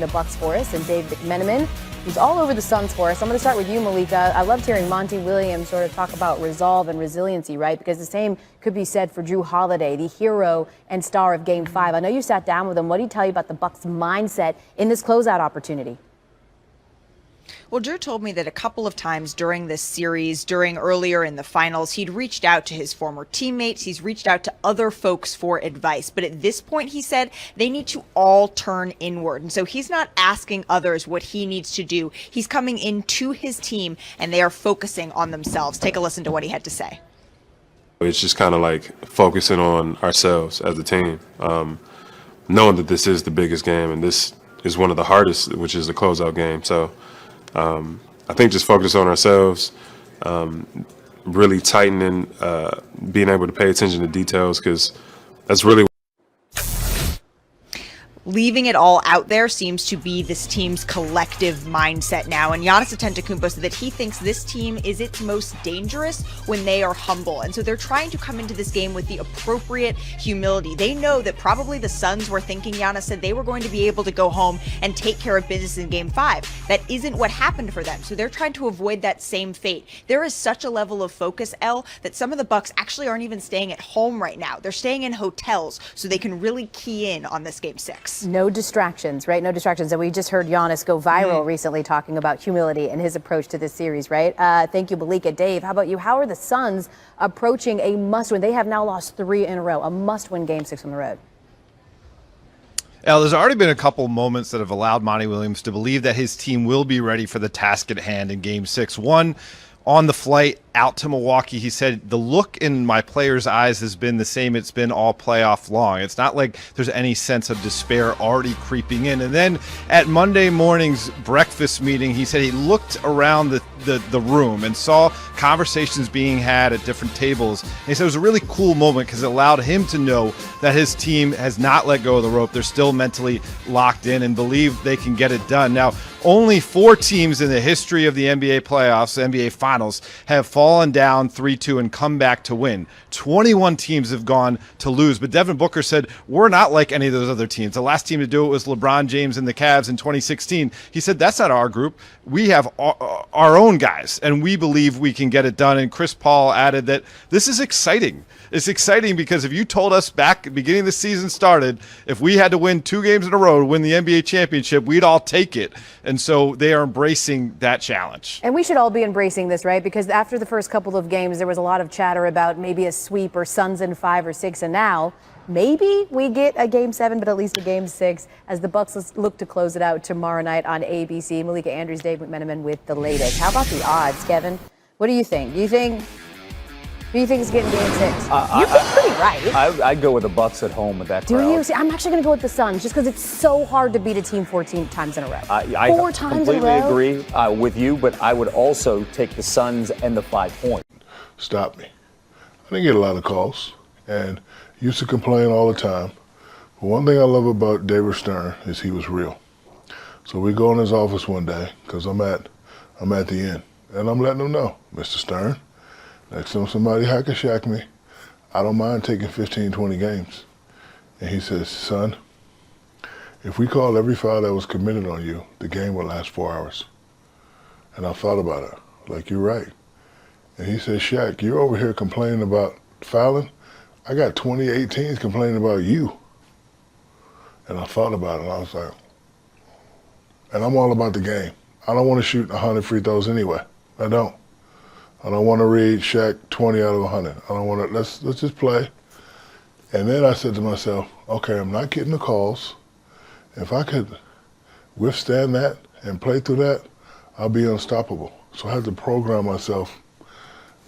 the Bucks for us, and Dave McMenamin, who's all over the Suns for us. I'm going to start with you, Malika. I loved hearing Monty Williams sort of talk about resolve and resiliency, right? Because the same could be said for Drew Holiday, the hero and star of Game 5. I know you sat down with him. What did he tell you about the Bucks' mindset in this closeout opportunity? Well, Drew told me that a couple of times during this series, earlier in the finals, he'd reached out to his former teammates. He's reached out to other folks for advice. But at this point, he said, they need to all turn inward. And so he's not asking others what he needs to do. He's coming into his team, and they are focusing on themselves. Take a listen to what he had to say. It's just kind of like focusing on ourselves as a team, knowing that this is the biggest game and this is one of the hardest, which is the closeout game. So I think just focus on ourselves, really tightening, being able to pay attention to details, because that's really Leaving it all out there seems to be this team's collective mindset now. And Giannis Antetokounmpo said that he thinks this team is its most dangerous when they are humble. And so they're trying to come into this game with the appropriate humility. They know that probably the Suns were thinking, Giannis said, they were going to be able to go home and take care of business in Game 5. That isn't what happened for them. So they're trying to avoid that same fate. There is such a level of focus, Elle, that some of the Bucks actually aren't even staying at home right now. They're staying in hotels so they can really key in on this Game 6. No distractions, right? No distractions. And we just heard Giannis go viral recently talking about humility and his approach to this series, right? Thank you, Malika. Dave, how about you? How are the Suns approaching a must-win? They have now lost 3 in a row, a must-win Game 6 on the road. There's already been a couple moments that have allowed Monty Williams to believe that his team will be ready for the task at hand in Game 6. One, on the flight out to Milwaukee, he said, the look in my players' eyes has been the same it's been all playoff long. It's not like there's any sense of despair already creeping in. And then at Monday morning's breakfast meeting, he said he looked around the room and saw conversations being had at different tables. And he said it was a really cool moment because it allowed him to know that his team has not let go of the rope. They're still mentally locked in and believe they can get it done. Now, only 4 teams in the history of the NBA playoffs, the NBA finals, have fallen down 3-2 and come back to win. 21 teams have gone to lose. But Devin Booker said, we're not like any of those other teams. The last team to do it was LeBron James and the Cavs in 2016. He said, that's not our group. We have our own guys, and we believe we can get it done. And Chris Paul added that this is exciting. It's exciting because if you told us back at the beginning of the season started, if we had to win 2 games in a row to win the NBA championship, we'd all take it. And so they are embracing that challenge. And we should all be embracing this, right? Because after the first couple of games, there was a lot of chatter about maybe a sweep or Suns in 5 or 6. And now maybe we get a Game 7, but at least a Game 6 as the Bucks look to close it out tomorrow night on ABC. Malika Andrews, Dave McMenamin with the latest. How about the odds, Kevin? What do you think? Who do you think is getting Game 6? You've been pretty right. I'd go with the Bucks at home with that crowd. Do you? See, I'm actually going to go with the Suns just because it's so hard to beat a team 14 times in a row. I 4 times in a row. completely agree with you, but I would also take the Suns and the 5 points. Stop me. I didn't get a lot of calls, and used to complain all the time. But one thing I love about David Stern is he was real. So we go in his office one day because I'm at the end, and I'm letting him know, Mr. Stern, next time somebody hack or shack me, I don't mind taking 15, 20 games. And he says, son, if we called every foul that was committed on you, the game would last 4 hours. And I thought about it, like, you're right. And he said, Shaq, you're over here complaining about fouling. I got 28 teams complaining about you. And I thought about it, and I was like, and I'm all about the game. I don't want to shoot 100 free throws anyway. I don't. I don't want to read Shaq 20 out of 100. I don't want to, let's just play. And then I said to myself, okay, I'm not getting the calls. If I could withstand that and play through that, I'll be unstoppable. So I had to program myself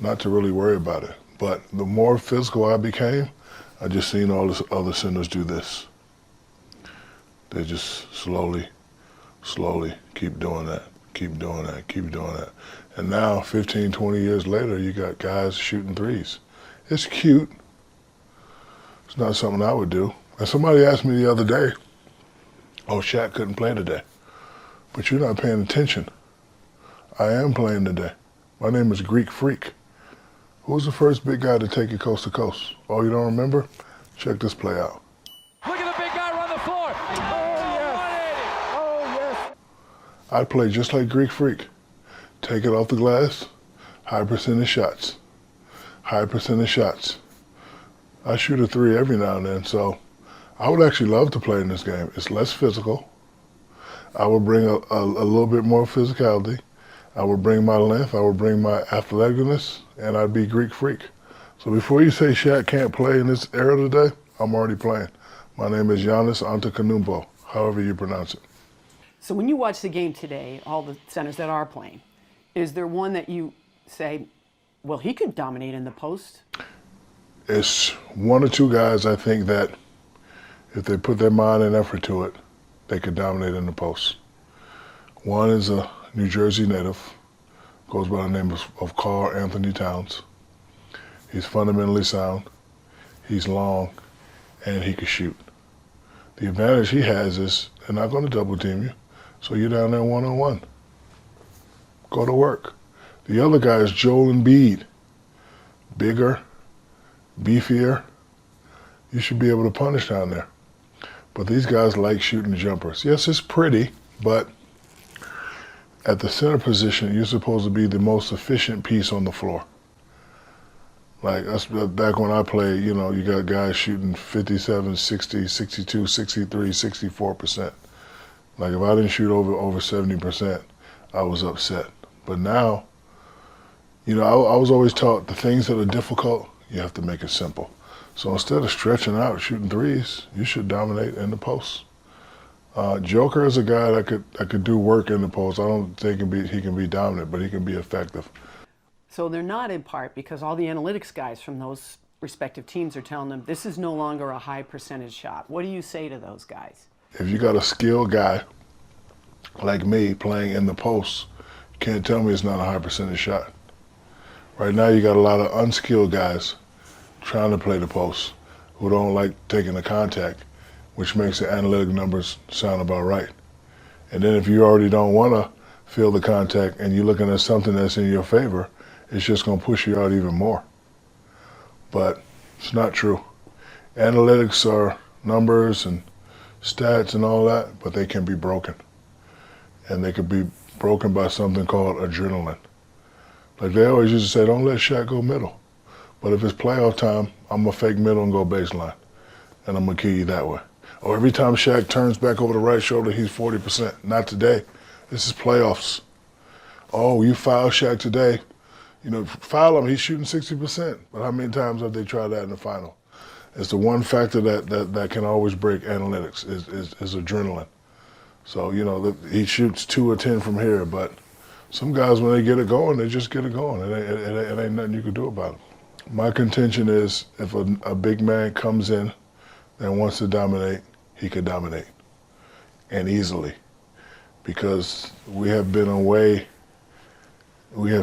not to really worry about it. But the more physical I became, I just seen all the other centers do this. They just slowly keep doing that, keep doing that, keep doing that. And now, 15, 20 years later, you got guys shooting threes. It's cute. It's not something I would do. And somebody asked me the other day, oh, Shaq couldn't play today. But you're not paying attention. I am playing today. My name is Greek Freak. Who was the first big guy to take it coast to coast? Oh, you don't remember? Check this play out. Look at the big guy run the floor. Oh, yes. I'd play just like Greek Freak. Take it off the glass, high percentage shots. High percentage shots. I shoot a three every now and then, so I would actually love to play in this game. It's less physical. I would bring a little bit more physicality. I would bring my length. I would bring my athleticness, and I'd be Greek Freak. So before you say Shaq can't play in this era today, I'm already playing. My name is Giannis Antetokounmpo, however you pronounce it. So when you watch the game today, all the centers that are playing, is there one that you say, well, he could dominate in the post? It's one or two guys I think that if they put their mind and effort to it, they could dominate in the post. One is a New Jersey native, goes by the name of Karl Anthony Towns. He's fundamentally sound, he's long, and he can shoot. The advantage he has is they're not going to double team you, so you're down there one-on-one. Go to work. The other guy is Joel Embiid. Bigger, beefier. You should be able to punish down there. But these guys like shooting jumpers. Yes, it's pretty, but at the center position, you're supposed to be the most efficient piece on the floor. Like, that's back when I played, you know, you got guys shooting 57, 60, 62, 63, 64%. Like, if I didn't shoot over 70%, I was upset. But now, you know, I was always taught the things that are difficult, you have to make it simple. So instead of stretching out, shooting threes, you should dominate in the post. Joker is a guy that could do work in the post. I don't think he can be dominant, but he can be effective. So they're not in part because all the analytics guys from those respective teams are telling them this is no longer a high percentage shot. What do you say to those guys? If you got a skilled guy like me playing in the post, you can't tell me it's not a high percentage shot. Right now you got a lot of unskilled guys trying to play the post who don't like taking the contact, which makes the analytic numbers sound about right. And then if you already don't want to feel the contact and you're looking at something that's in your favor, it's just going to push you out even more. But it's not true. Analytics are numbers and stats and all that, but they can be broken. And they can be broken by something called adrenaline. Like they always used to say, don't let Shaq go middle. But if it's playoff time, I'm going to fake middle and go baseline. And I'm going to kill you that way. Or every time Shaq turns back over the right shoulder, he's 40%. Not today. This is playoffs. Oh, you foul Shaq today. You know, foul him, he's shooting 60%. But how many times have they tried that in the final? It's the one factor that can always break analytics is adrenaline. So, you know, he shoots 2 or 10 from here, but some guys, when they get it going, they just get it going. It ain't nothing you can do about it. My contention is if a big man comes in and wants to dominate, he can dominate, and easily. Because we have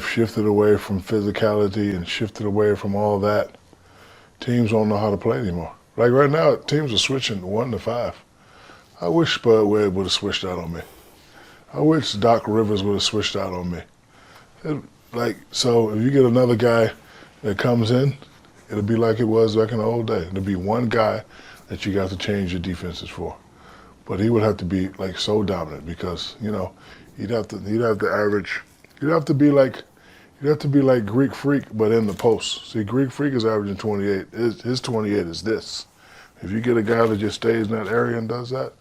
shifted away from physicality and shifted away from all that. Teams don't know how to play anymore. Like right now, teams are switching 1 to 5. I wish Spud Webb would have switched out on me. I wish Doc Rivers would have switched out on me. So if you get another guy that comes in, it'll be like it was back in the old day. There'll be one guy that you got to change your defenses for. But he would have to be like so dominant because, you know, he'd have to average. You'd have to be like Greek Freak, but in the post. See, Greek Freak is averaging 28. His 28 is this. If you get a guy that just stays in that area and does that,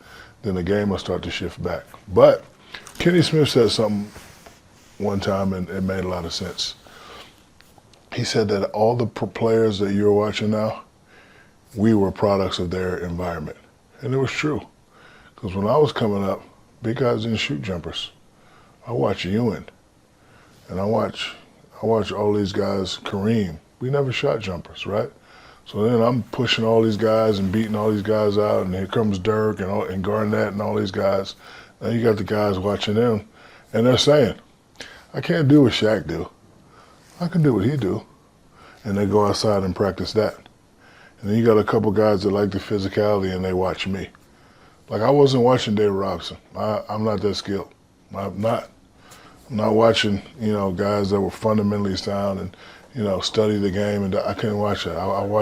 then the game will start to shift back. But Kenny Smith said something one time, and it made a lot of sense. He said that all the players that you're watching now, we were products of their environment. And it was true. Because when I was coming up, big guys didn't shoot jumpers. I watched Ewan. And I watch all these guys, Kareem. We never shot jumpers, right? So then I'm pushing all these guys and beating all these guys out, and here comes Dirk and Garnett and all these guys. Now you got the guys watching them, and they're saying, I can't do what Shaq do. I can do what he do. And they go outside and practice that. And then you got a couple guys that like the physicality, and they watch me. Like I wasn't watching David Robinson. I'm not that skilled. I'm not watching, you know, guys that were fundamentally sound and, you know, study the game, and I couldn't watch that. I watched